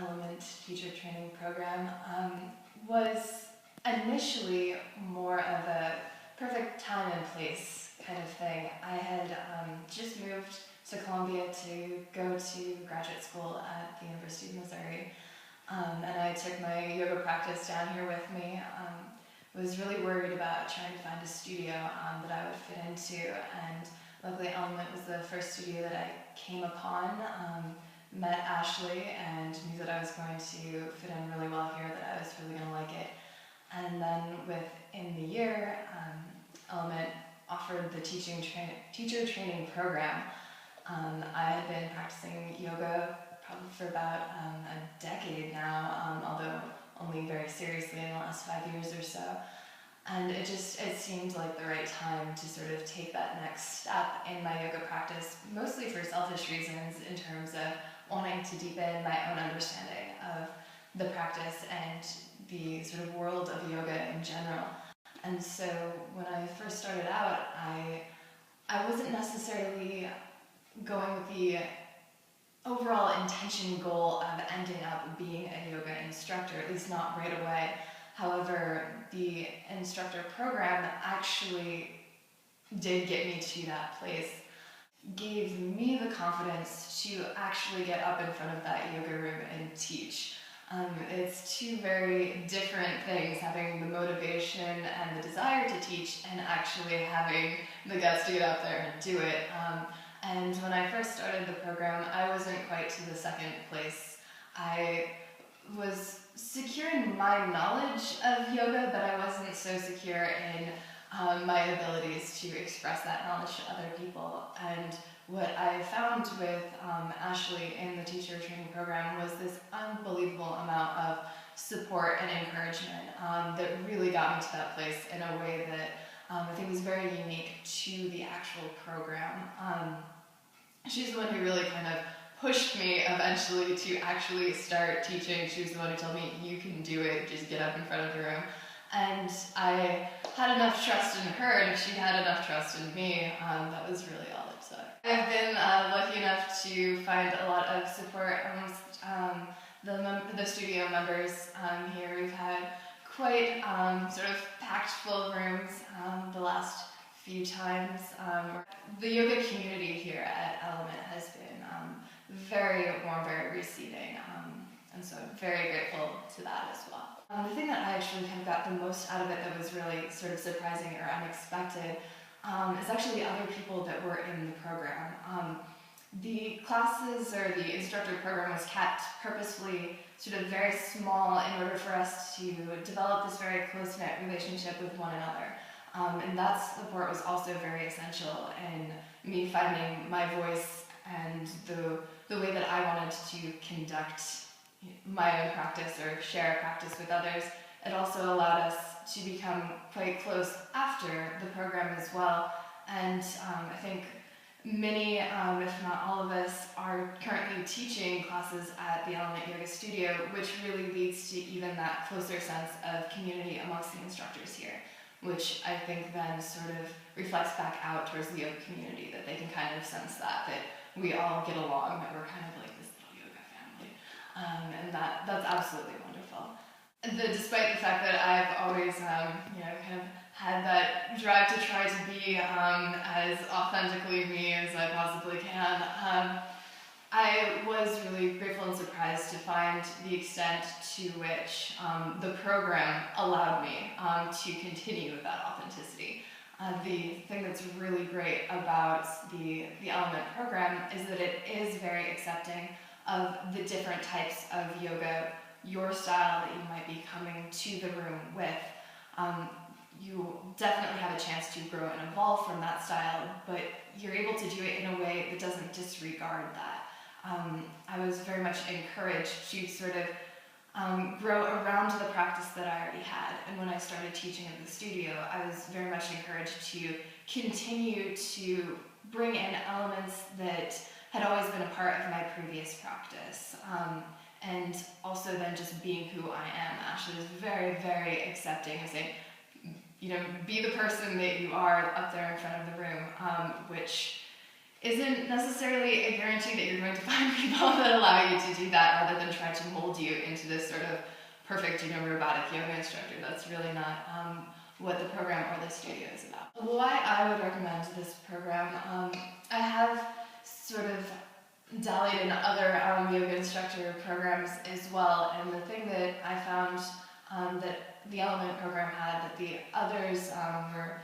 Element teacher training program was initially more of a perfect time and place kind of thing. I had just moved to Columbia to go to graduate school at the University of Missouri, and I took my yoga practice down here with me. Was really worried about trying to find a studio that I would fit into, and luckily Element was the first studio that I came upon. Met Ashley and knew that I was going to fit in really well here, that I was really going to like it. And then within the year, Element offered the teacher training program. I had been practicing yoga probably for about a decade now, although only very seriously in the last 5 years or so. And it seemed like the right time to sort of take that next step in my yoga practice, mostly for selfish reasons in terms of wanting to deepen my own understanding of the practice and the sort of world of yoga in general. And so when I first started out, I wasn't necessarily going with the overall intention goal of ending up being a yoga instructor, at least not right away. However, the instructor program actually did get me to that place, gave me the confidence to actually get up in front of that yoga room and teach. It's two very different things, having the motivation and the desire to teach and actually having the guts to get out there and do it. And when I first started the program, I wasn't quite to the second place. I was secure in my knowledge of yoga, but I wasn't so secure in my abilities to express that knowledge to other people. And what I found with Ashley in the teacher training program was this unbelievable amount of support and encouragement that really got me to that place in a way that I think was very unique to the actual program. She's the one who really kind of pushed me eventually to actually start teaching. She was the one who told me, you can do it, just get up in front of the room. And I had enough trust in her, and if she had enough trust in me, that was really all it took. I've been lucky enough to find a lot of support amongst the studio members here. We've had quite sort of packed full rooms the last few times. The yoga community here at Element has been very warm, very receiving, and so I'm very grateful to that as well. The thing that I actually kind of got the most out of it that was really sort of surprising or unexpected is actually the other people that were in the program. The classes or the instructor program was kept purposefully sort of very small in order for us to develop this very close-knit relationship with one another. And that support was also very essential in me finding my voice and the way that I wanted to conduct my own practice or share practice with others. It also allowed us to become quite close after the program as well. And I think many, if not all of us, are currently teaching classes at the Element Yoga Studio, which really leads to even that closer sense of community amongst the instructors here, which I think then sort of reflects back out towards the yoga community, that they can kind of sense that we all get along, that we're kind of like this little yoga family. And that's absolutely wonderful. Despite the fact that I've always, kind of had that drive to try to be as authentically me as I possibly can, I was really grateful and surprised to find the extent to which the program allowed me to continue with that authenticity. The thing that's really great about the Element program is that it is very accepting of the different types of yoga, your style that you might be coming to the room with. You definitely have a chance to grow and evolve from that style, but you're able to do it in a way that doesn't disregard that. I was very much encouraged to sort of grow around the practice that I already had. And when I started teaching at the studio, I was very much encouraged to continue to bring in elements that had always been a part of my previous practice. And also then just being who I am. Ashley was very, very accepting of saying, be the person that you are up there in front of the room, which isn't necessarily a guarantee that you're going to find people that allow you to do that rather than try to mold you into this sort of perfect, robotic yoga instructor. That's really not what the program or the studio is about. Why I would recommend this program, I have sort of dallied in other yoga instructor programs as well, and the thing that I found that the Element program had that the others were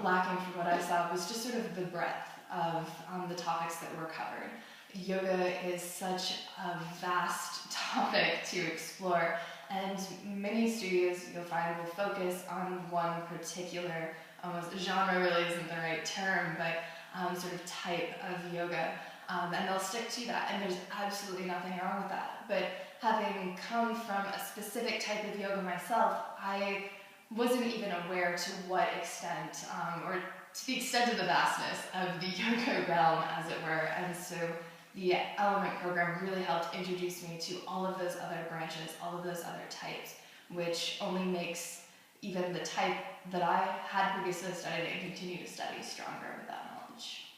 lacking from what I saw was just sort of the breadth of the topics that were covered. Yoga is such a vast topic to explore, and many studios you'll find will focus on one particular, almost genre really isn't the right term, but sort of type of yoga, and they'll stick to that, and there's absolutely nothing wrong with that. But having come from a specific type of yoga myself, I wasn't even aware to what extent, or to the extent of the vastness of the yoga realm, as it were, and so the Element program really helped introduce me to all of those other branches, all of those other types, which only makes even the type that I had previously studied and continue to study stronger with that knowledge.